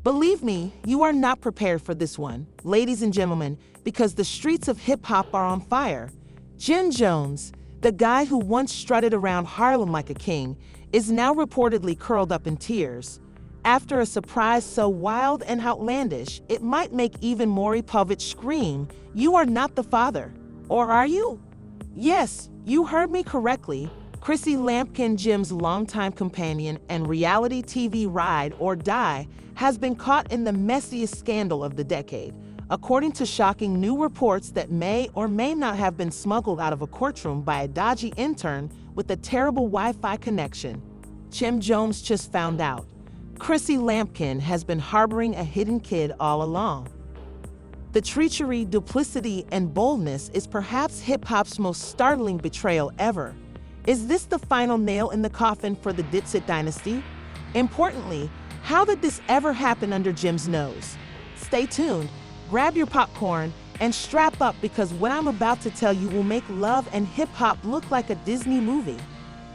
Believe me, you are not prepared for this one, ladies and gentlemen, because the streets of hip-hop are on fire. Jim Jones, the guy who once strutted around Harlem like a king, is now reportedly curled up in tears. After a surprise so wild and outlandish, it might make even Maury Povich scream, "You are not the father." Or are you? Yes, you heard me correctly. Chrissy Lampkin, Jim's longtime companion and reality TV ride or die, has been caught in the messiest scandal of the decade, according to shocking new reports that may or may not have been smuggled out of a courtroom by a dodgy intern with a terrible Wi-Fi connection. Jim Jones just found out. Chrissy Lampkin has been harboring a hidden kid all along. The treachery, duplicity, and boldness is perhaps hip-hop's most startling betrayal ever. Is this the final nail in the coffin for the Dipset dynasty? Importantly, how did this ever happen under Jim's nose? Stay tuned, grab your popcorn, and strap up because what I'm about to tell you will make love and hip-hop look like a Disney movie.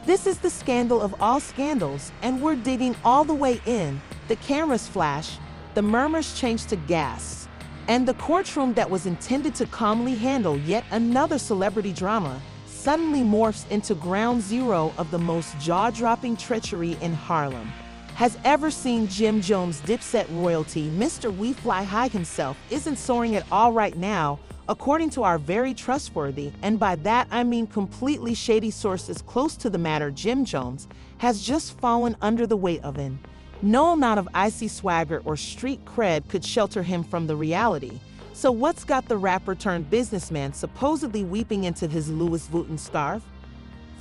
This is the scandal of all scandals, and we're digging all the way in. The cameras flash, the murmurs change to gasps, and the courtroom that was intended to calmly handle yet another celebrity drama suddenly morphs into ground zero of the most jaw-dropping treachery in Harlem. Has ever seen Jim Jones' Dipset royalty, Mr. We Fly High himself, isn't soaring at all right now, according to our very trustworthy, and by that I mean completely shady sources close to the matter. Jim Jones has just fallen under the weight of it. No amount of icy swagger or street cred could shelter him from the reality. So what's got the rapper turned businessman supposedly weeping into his Louis Vuitton scarf?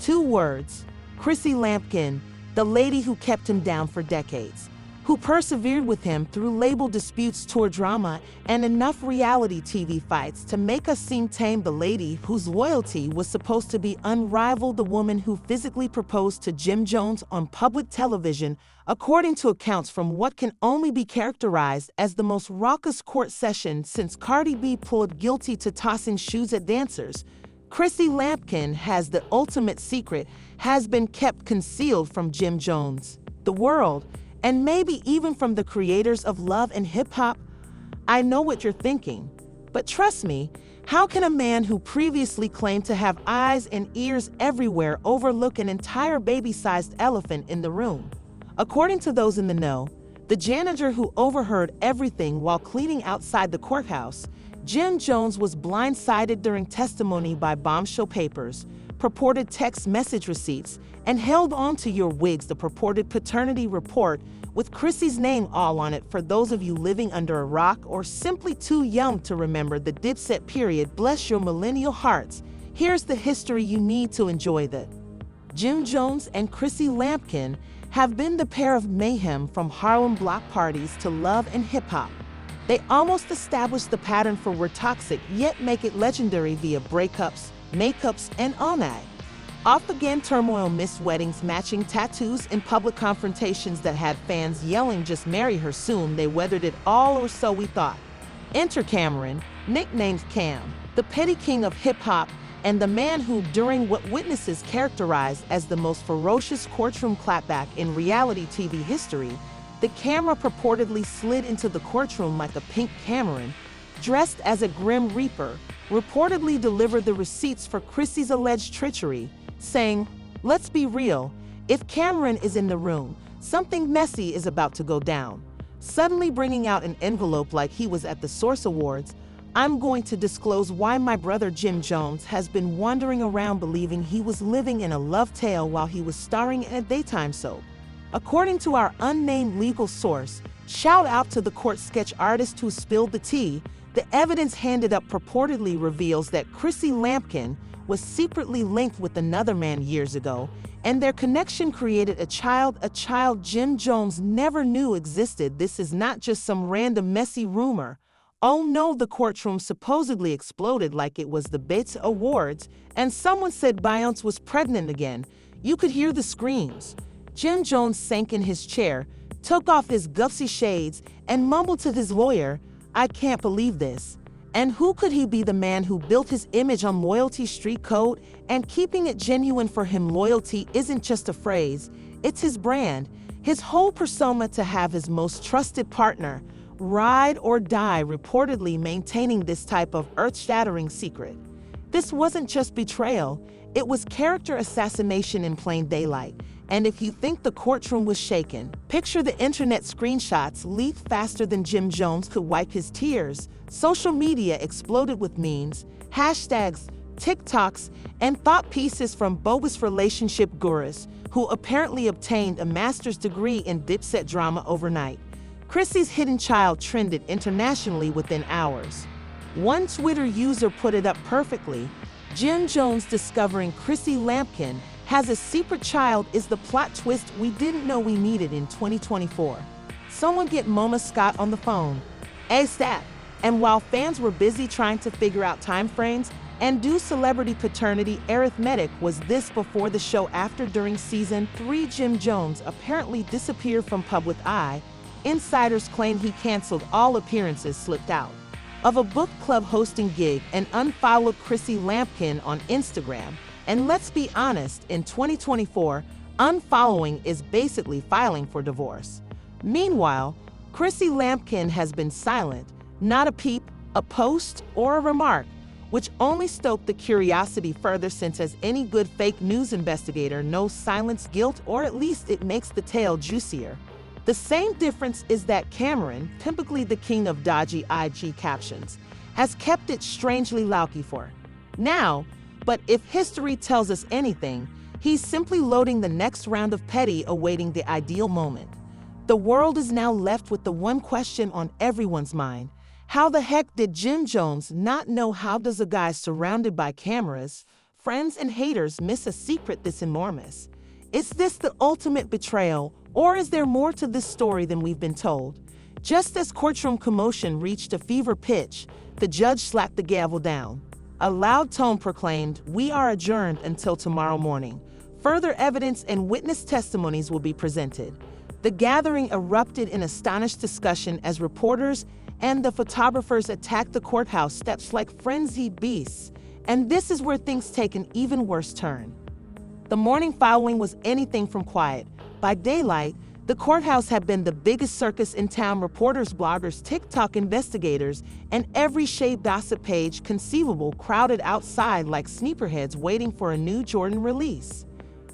2 words: Chrissy Lampkin, the lady who kept him down for decades, who persevered with him through label disputes, tour drama, and enough reality TV fights to make us seem tame. The lady whose loyalty was supposed to be unrivaled, the woman who physically proposed to Jim Jones on public television, according to accounts from what can only be characterized as the most raucous court session since Cardi B pled guilty to tossing shoes at dancers. Chrissy Lampkin has the ultimate secret, has been kept concealed from Jim Jones, the world, and maybe even from the creators of love and hip-hop. I know what you're thinking, but trust me, how can a man who previously claimed to have eyes and ears everywhere overlook an entire baby-sized elephant in the room? According to those in the know, the janitor who overheard everything while cleaning outside the courthouse, Jim Jones was blindsided during testimony by bombshell papers, purported text message receipts, and held on to your wigs, the purported paternity report with Chrissy's name all on it. For those of you living under a rock or simply too young to remember the Dipset period, bless your millennial hearts, here's the history you need to enjoy that. Jim Jones and Chrissy Lampkin have been the pair of mayhem from Harlem block parties to love and hip-hop. They almost established the pattern for We're Toxic, yet make it legendary via breakups, makeups, and all night. Off-again turmoil, missed weddings, matching tattoos, and public confrontations that had fans yelling, "Just marry her soon." They weathered it all, or so we thought. Enter Cameron, nicknamed Cam, the petty king of hip-hop, and the man who, during what witnesses characterized as the most ferocious courtroom clapback in reality TV history, the camera purportedly slid into the courtroom like a pink Cameron, dressed as a Grim Reaper, reportedly delivered the receipts for Chrissy's alleged treachery, saying, "Let's be real, if Cameron is in the room, something messy is about to go down." Suddenly bringing out an envelope like he was at the Source Awards, "I'm going to disclose why my brother Jim Jones has been wandering around believing he was living in a love tale while he was starring in a daytime soap." According to our unnamed legal source, shout out to the court sketch artist who spilled the tea, the evidence handed up purportedly reveals that Chrissy Lampkin was secretly linked with another man years ago, and their connection created a child Jim Jones never knew existed. This is not just some random messy rumor. Oh no, the courtroom supposedly exploded like it was the Bates Awards, and someone said Beyonce was pregnant again. You could hear the screams. Jim Jones sank in his chair, took off his gutsy shades, and mumbled to his lawyer, "I can't believe this." And who could he be? The man who built his image on loyalty, street code, and keeping it genuine. For him, loyalty isn't just a phrase, it's his brand. His whole persona to have his most trusted partner ride or die, reportedly maintaining this type of earth-shattering secret. This wasn't just betrayal, it was character assassination in plain daylight. And if you think the courtroom was shaken, picture the internet screenshots leaked faster than Jim Jones could wipe his tears. Social media exploded with memes, hashtags, TikToks, and thought pieces from bogus relationship gurus who apparently obtained a master's degree in Dipset drama overnight. Chrissy's hidden child trended internationally within hours. One Twitter user put it up perfectly: Jim Jones discovering Chrissy Lampkin has a secret child is the plot twist we didn't know we needed in 2024. Someone get Mona Scott on the phone ASAP. And while fans were busy trying to figure out timeframes and do celebrity paternity arithmetic, was this before the show after during season 3 Jim Jones apparently disappeared from public eye. Insiders claim he canceled all appearances, slipped out of a book club hosting gig, and unfollowed Chrissy Lampkin on Instagram. And let's be honest, in 2024, unfollowing is basically filing for divorce. Meanwhile, Chrissy Lampkin has been silent, not a peep, a post, or a remark, which only stoked the curiosity further, since as any good fake news investigator knows, silence guilt, or at least it makes the tale juicier. The same difference is that Cameron, typically the king of dodgy IG captions, has kept it strangely low-key for now. But if history tells us anything, he's simply loading the next round of petty, awaiting the ideal moment. The world is now left with the one question on everyone's mind: how the heck did Jim Jones not know? How does a guy surrounded by cameras, friends, and haters miss a secret this enormous? Is this the ultimate betrayal, or is there more to this story than we've been told? Just as courtroom commotion reached a fever pitch, the judge slapped the gavel down. A loud tone proclaimed, "We are adjourned until tomorrow morning. Further evidence and witness testimonies will be presented." The gathering erupted in astonished discussion as reporters and the photographers attacked the courthouse steps like frenzied beasts. And this is where things take an even worse turn. The morning following was anything from quiet. By daylight, the courthouse had been the biggest circus in town. Reporters, bloggers, TikTok investigators, and every shade gossip page conceivable crowded outside like sneakerheads waiting for a new Jordan release.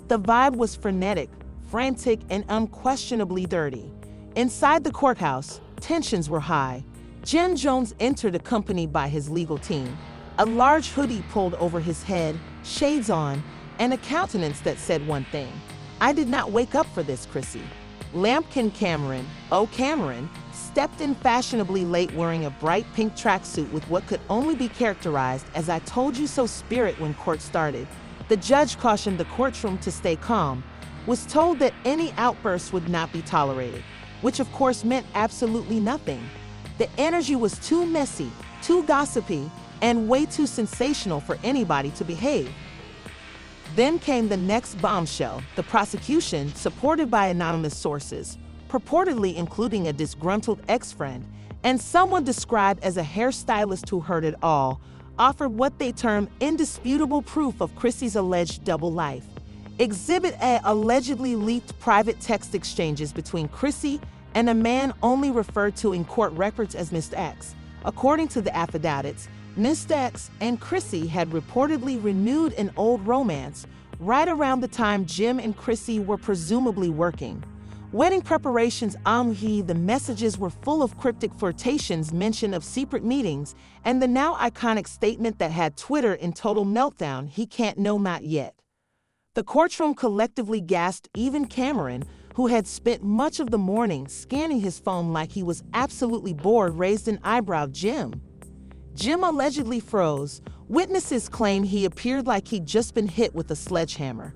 The vibe was frenetic, frantic, and unquestionably dirty. Inside the courthouse, tensions were high. Jim Jones entered accompanied by his legal team, a large hoodie pulled over his head, shades on, and a countenance that said one thing: "I did not wake up for this, Chrissy." Lampkin Cameron, stepped in fashionably late, wearing a bright pink tracksuit with what could only be characterized as "I told you so" spirit when court started. The judge cautioned the courtroom to stay calm, was told that any outbursts would not be tolerated, which of course meant absolutely nothing. The energy was too messy, too gossipy, and way too sensational for anybody to behave. Then came the next bombshell. The prosecution, supported by anonymous sources, purportedly including a disgruntled ex-friend and someone described as a hairstylist who heard it all, offered what they termed indisputable proof of Chrissy's alleged double life. Exhibit A allegedly leaked private text exchanges between Chrissy and a man only referred to in court records as Mr. X. According to the affidavits, Mr. X and Chrissy had reportedly renewed an old romance right around the time Jim and Chrissy were presumably working. Wedding preparations the messages were full of cryptic flirtations, mention of secret meetings, and the now iconic statement that had Twitter in total meltdown: "He can't know, not yet." The courtroom collectively gasped. Even Cameron, who had spent much of the morning scanning his phone like he was absolutely bored, raised an eyebrow. Jim allegedly froze. Witnesses claim he appeared like he'd just been hit with a sledgehammer.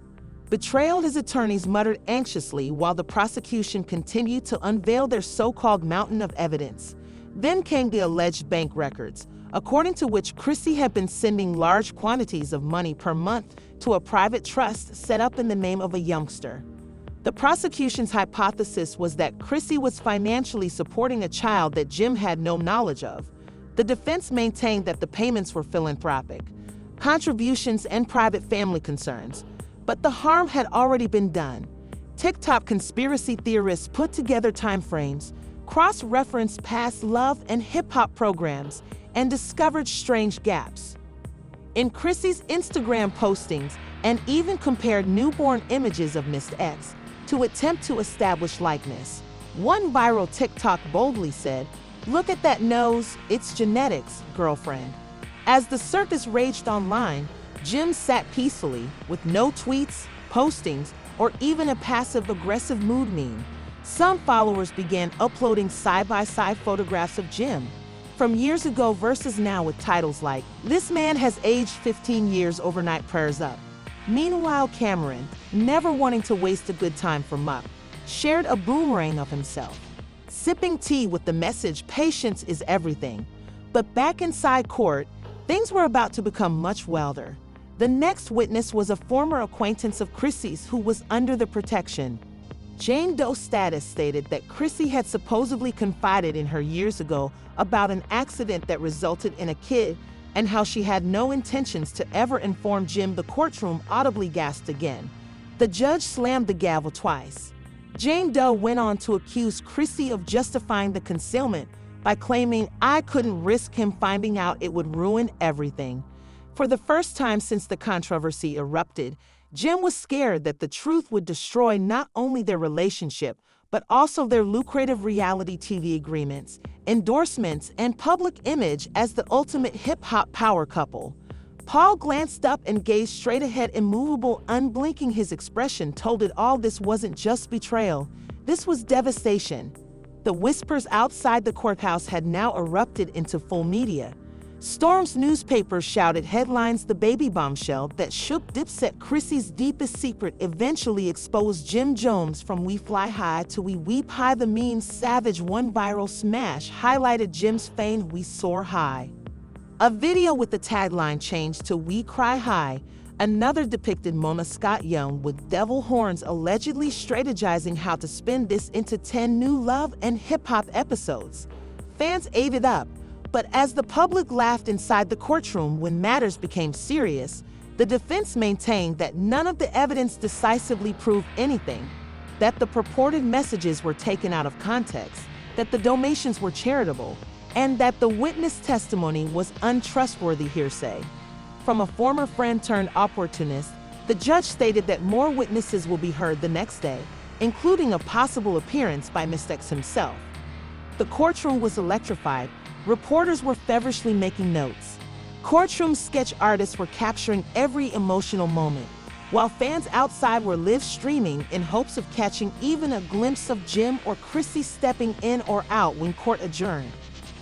Betrayal, his attorneys muttered anxiously while the prosecution continued to unveil their so-called mountain of evidence. Then came the alleged bank records, according to which Chrissy had been sending large quantities of money per month to a private trust set up in the name of a youngster. The prosecution's hypothesis was that Chrissy was financially supporting a child that Jim had no knowledge of. The defense maintained that the payments were philanthropic contributions and private family concerns, but the harm had already been done. TikTok conspiracy theorists put together timeframes, cross-referenced past love and hip-hop programs, and discovered strange gaps in Chrissy's Instagram postings, and even compared newborn images of Miss X to attempt to establish likeness. One viral TikTok boldly said, "Look at that nose, it's genetics, girlfriend." As the circus raged online, Jim sat peacefully with no tweets, postings, or even a passive-aggressive mood meme. Some followers began uploading side-by-side photographs of Jim from years ago versus now with titles like, "This man has aged 15 years overnight, prayers up." Meanwhile, Cameron, never wanting to waste a good time for Muck, shared a boomerang of himself, sipping tea with the message, "Patience is everything." But back inside court, things were about to become much wilder. The next witness was a former acquaintance of Chrissy's who was under the protection. Jane Doe status stated that Chrissy had supposedly confided in her years ago about an accident that resulted in a kid and how she had no intentions to ever inform Jim. The courtroom audibly gasped again. The judge slammed the gavel twice. Jane Doe went on to accuse Chrissy of justifying the concealment by claiming, "I couldn't risk him finding out, it would ruin everything." For the first time since the controversy erupted, Jim was scared that the truth would destroy not only their relationship, but also their lucrative reality TV agreements, endorsements, and public image as the ultimate hip-hop power couple. Paul glanced up and gazed straight ahead, immovable, unblinking. His expression told it all. This wasn't just betrayal. This was devastation. The whispers outside the courthouse had now erupted into full media. Storm's newspapers shouted headlines. The baby bombshell that shook Dipset, Chrissy's deepest secret, eventually exposed Jim Jones. From We Fly High to We Weep High, the mean savage. One viral smash highlighted Jim's fame, "We Soar High." A video with the tagline changed to "We Cry High." Another depicted Mona Scott Young with devil horns, allegedly strategizing how to spin this into 10 new love and hip-hop episodes. Fans ate it up. But as the public laughed inside the courtroom when matters became serious, the defense maintained that none of the evidence decisively proved anything, that the purported messages were taken out of context, that the donations were charitable, and that the witness testimony was untrustworthy hearsay. From a former friend turned opportunist, the judge stated that more witnesses will be heard the next day, including a possible appearance by Mr. X himself. The courtroom was electrified. Reporters were feverishly making notes. Courtroom sketch artists were capturing every emotional moment, while fans outside were live streaming in hopes of catching even a glimpse of Jim or Chrissy stepping in or out when court adjourned.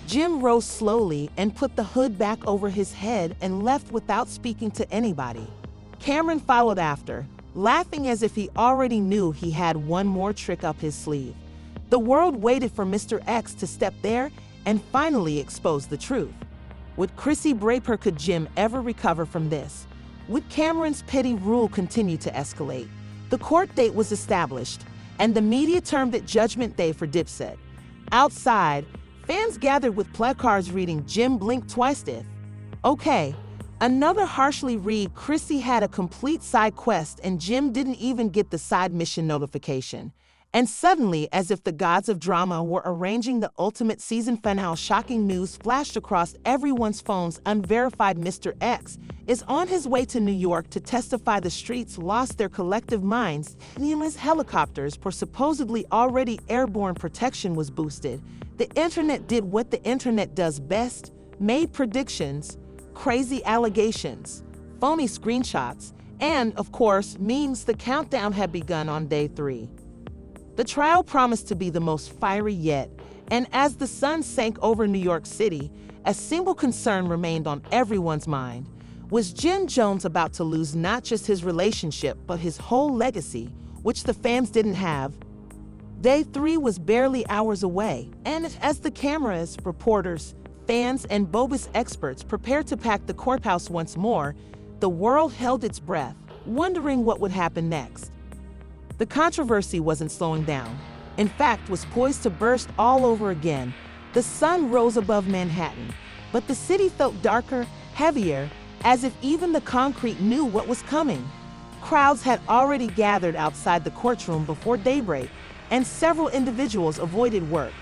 Jim rose slowly and put the hood back over his head and left without speaking to anybody. Cameron followed after, laughing as if he already knew he had one more trick up his sleeve. The world waited for Mr. X to step there and finally expose the truth. Would Chrissy break her? Could Jim ever recover from this? Would Cameron's petty rule continue to escalate? The court date was established, and the media termed it Judgment Day for Dipset. Outside, fans gathered with placards reading, "Jim blinked twice if." Okay, another harshly read, "Chrissy had a complete side quest and Jim didn't even get the side mission notification." And suddenly, as if the gods of drama were arranging the ultimate season finale, shocking news flashed across everyone's phones. Unverified Mr. X is on his way to New York to testify. The streets lost their collective minds. Numerous helicopters for supposedly already airborne protection was boosted. The internet did what the internet does best, made predictions, crazy allegations, phony screenshots, and, of course, memes. The countdown had begun on day 3. The trial promised to be the most fiery yet, and as the sun sank over New York City, a single concern remained on everyone's mind. Was Jim Jones about to lose not just his relationship, but his whole legacy, which the fans didn't have? Day 3 was barely hours away, and as the cameras, reporters, fans, and bogus experts prepared to pack the courthouse once more, the world held its breath, wondering what would happen next. The controversy wasn't slowing down. In fact, was poised to burst all over again. The sun rose above Manhattan, but the city felt darker, heavier, as if even the concrete knew what was coming. Crowds had already gathered outside the courtroom before daybreak, and several individuals avoided work,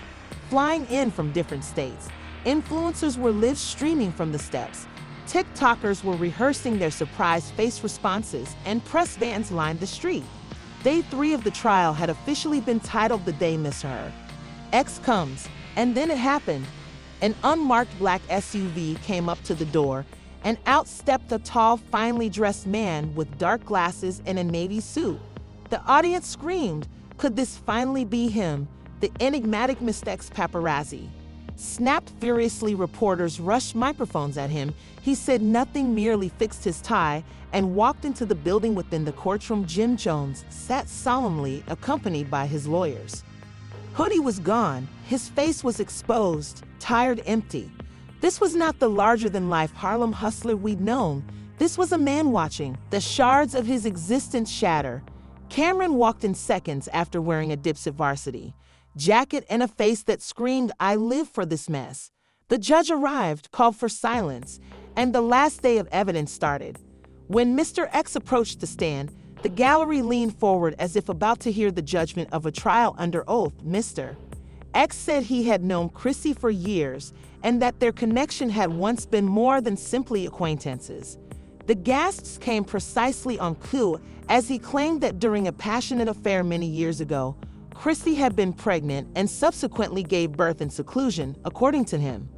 flying in from different states. Influencers were live streaming from the steps. TikTokers were rehearsing their surprise face responses, and press vans lined the street. Day 3 of the trial had officially been titled The Day Mr. Her X Comes, and then it happened. An unmarked black SUV came up to the door, and out stepped a tall, finely dressed man with dark glasses and a navy suit. The audience screamed, could this finally be him, the enigmatic Mr. X paparazzi? Snapped furiously, reporters rushed microphones at him. He said nothing, merely fixed his tie and walked into the building. Within the courtroom, Jim Jones sat solemnly, accompanied by his lawyers. Hoodie was gone, his face was exposed, tired, empty. This was not the larger-than-life Harlem hustler we'd known. This was a man watching the shards of his existence shatter. Cameron walked in seconds after wearing a Dipset varsity jacket and a face that screamed, I live for this mess. The judge arrived, called for silence, and the last day of evidence started. When Mr. X approached the stand, the gallery leaned forward as if about to hear the judgment of a trial under oath. Mr. X said he had known Chrissy for years and that their connection had once been more than simply acquaintances. The gasps came precisely on cue as he claimed that during a passionate affair many years ago, Chrissy had been pregnant and subsequently gave birth in seclusion, according to him.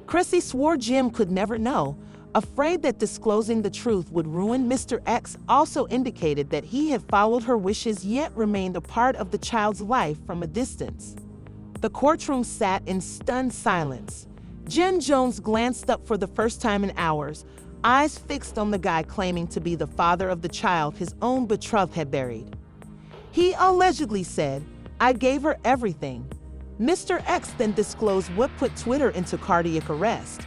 Chrissy swore Jim could never know, afraid that disclosing the truth would ruin Mr. X. Also indicated that he had followed her wishes yet remained a part of the child's life from a distance. The courtroom sat in stunned silence. Jim Jones glanced up for the first time in hours, eyes fixed on the guy claiming to be the father of the child his own betrothed had buried. He allegedly said, I gave her everything. Mr. X then disclosed what put Twitter into cardiac arrest.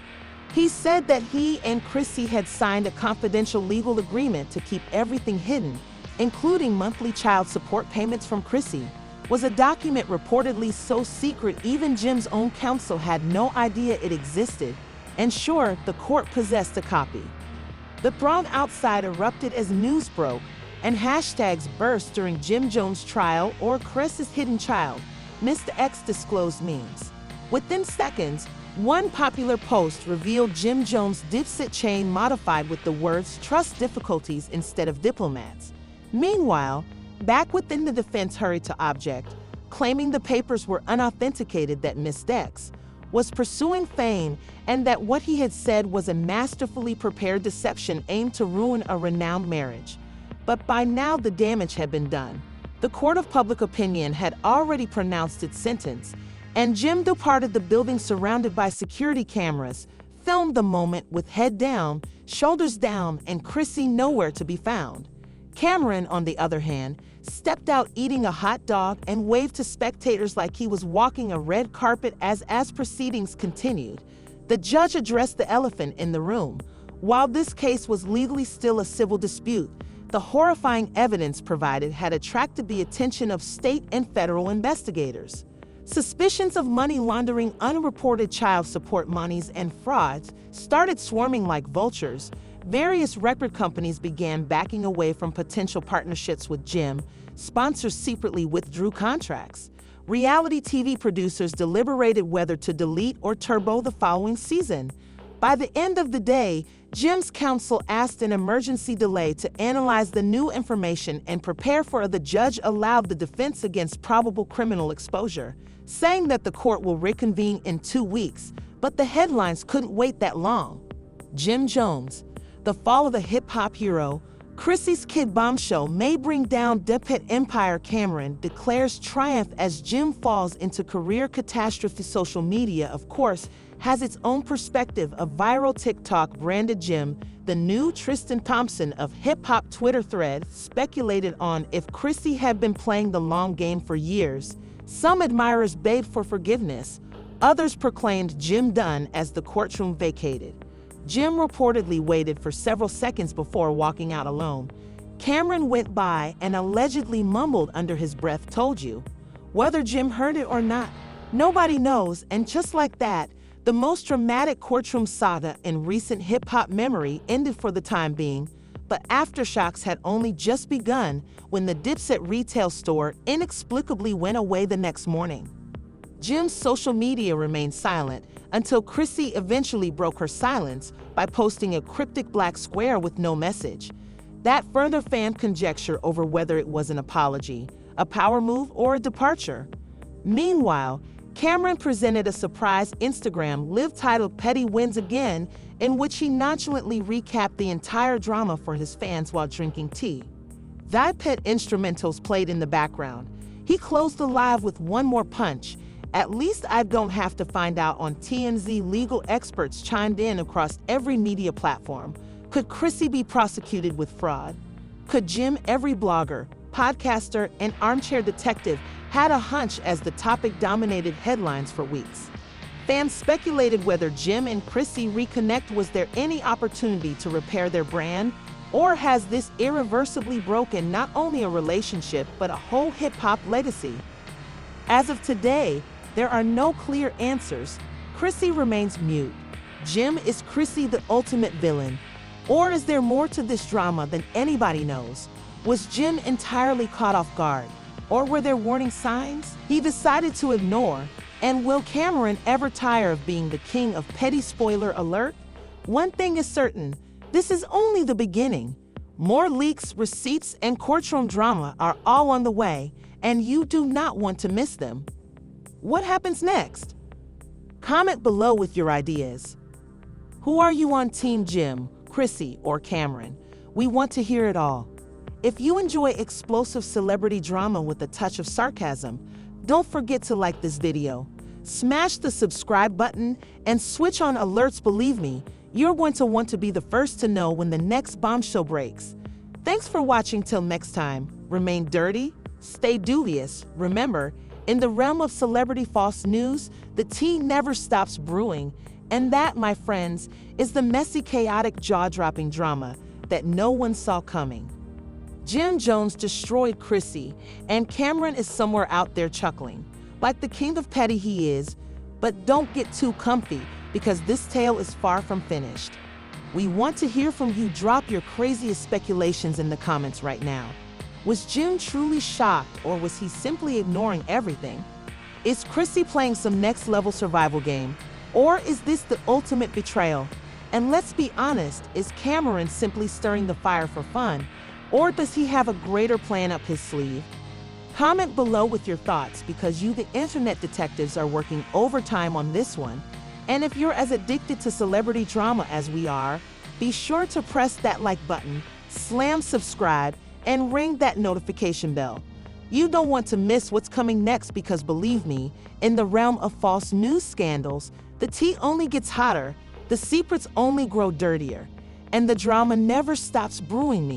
He said that he and Chrissy had signed a confidential legal agreement to keep everything hidden, including monthly child support payments from Chrissy. Was a document reportedly so secret even Jim's own counsel had no idea it existed, and sure, the court possessed a copy. The throng outside erupted as news broke, and hashtags burst during Jim Jones' trial or Chrissy's hidden child. Mr. X disclosed memes. Within seconds, one popular post revealed Jim Jones' Dipset chain modified with the words trust difficulties instead of diplomats. Meanwhile, back within the defense hurried to object, claiming the papers were unauthenticated, that Mr. X was pursuing fame and that what he had said was a masterfully prepared deception aimed to ruin a renowned marriage. But by now the damage had been done. The court of public opinion had already pronounced its sentence, and Jim departed the building surrounded by security cameras, filmed the moment with head down, shoulders down, and Chrissy nowhere to be found. Cameron, on the other hand, stepped out eating a hot dog and waved to spectators like he was walking a red carpet as proceedings continued. The judge addressed the elephant in the room. While this case was legally still a civil dispute, the horrifying evidence provided had attracted the attention of state and federal investigators. Suspicions of money laundering, unreported child support monies, and frauds started swarming like vultures. Various record companies began backing away from potential partnerships with Jim. Sponsors secretly withdrew contracts. Reality TV producers deliberated whether to delete or turbo the following season. By the end of the day, Jim's counsel asked an emergency delay to analyze the new information and prepare for. The judge allowed the defense against probable criminal exposure, saying that the court will reconvene in 2 weeks, but the headlines couldn't wait that long. Jim Jones, the fall of a hip-hop hero. Chrissy's kid bombshell may bring down Dipset empire. Cameron declares triumph as Jim falls into career catastrophe. Social media, of course, has its own perspective. A viral TikTok branded Jim the new Tristan Thompson of hip-hop. Twitter thread speculated on if Chrissy had been playing the long game for years. Some admirers begged for forgiveness. Others proclaimed Jim done as the courtroom vacated. Jim reportedly waited for several seconds before walking out alone. Cameron went by and allegedly mumbled under his breath, told you. Whether Jim heard it or not, nobody knows, and just like that, the most dramatic courtroom saga in recent hip-hop memory ended for the time being. but aftershocks had only just begun when the Dipset retail store inexplicably went away the next morning. Jim's social media remained silent until Chrissy eventually broke her silence by posting a cryptic black square with no message. That further fanned conjecture over whether it was an apology, a power move, or a departure. Meanwhile, Cameron presented a surprise Instagram live titled Petty Wins Again, in which he nonchalantly recapped the entire drama for his fans while drinking tea. Thy Pet instrumentals played in the background. He closed the live with one more punch. At least I don't have to find out on TMZ. Legal experts chimed in across every media platform. Could Chrissy be prosecuted with fraud? Could Jim? Every blogger, podcaster, and armchair detective had a hunch as the topic dominated headlines for weeks. Fans speculated whether Jim and Chrissy reconnect. Was there any opportunity to repair their brand? Or has this irreversibly broken not only a relationship but a whole hip-hop legacy? As of today, there are no clear answers. Chrissy remains mute. Jim, is Chrissy the ultimate villain? Or is there more to this drama than anybody knows? Was Jim entirely caught off guard? Or were there warning signs he decided to ignore? And will Cameron ever tire of being the king of petty? Spoiler alert? One thing is certain, this is only the beginning. More leaks, receipts, and courtroom drama are all on the way, and you do not want to miss them. What happens next? Comment below with your ideas. Who are you on Team Jim, Chrissy, or Cameron? We want to hear it all. If you enjoy explosive celebrity drama with a touch of sarcasm, don't forget to like this video, smash the subscribe button, and switch on alerts. Believe me, you're going to want to be the first to know when the next bombshell breaks. Thanks for watching. Till next time, remain dirty, stay dubious. Remember, in the realm of celebrity false news, the tea never stops brewing. And that, my friends, is the messy, chaotic, jaw-dropping drama that no one saw coming. Jim Jones destroyed Chrissy, and Cameron is somewhere out there chuckling, like the king of petty he is. But don't get too comfy, because this tale is far from finished. We want to hear from you. Drop your craziest speculations in the comments right now. Was Jim truly shocked, or was he simply ignoring everything? Is Chrissy playing some next-level survival game, or is this the ultimate betrayal? And let's be honest, is Cameron simply stirring the fire for fun? Or does he have a greater plan up his sleeve? Comment below with your thoughts, because you, the internet detectives, are working overtime on this one. And if you're as addicted to celebrity drama as we are, be sure to press that like button, slam subscribe, and ring that notification bell. You don't want to miss what's coming next, because believe me, in the realm of false news scandals, the tea only gets hotter, the secrets only grow dirtier, and the drama never stops brewing.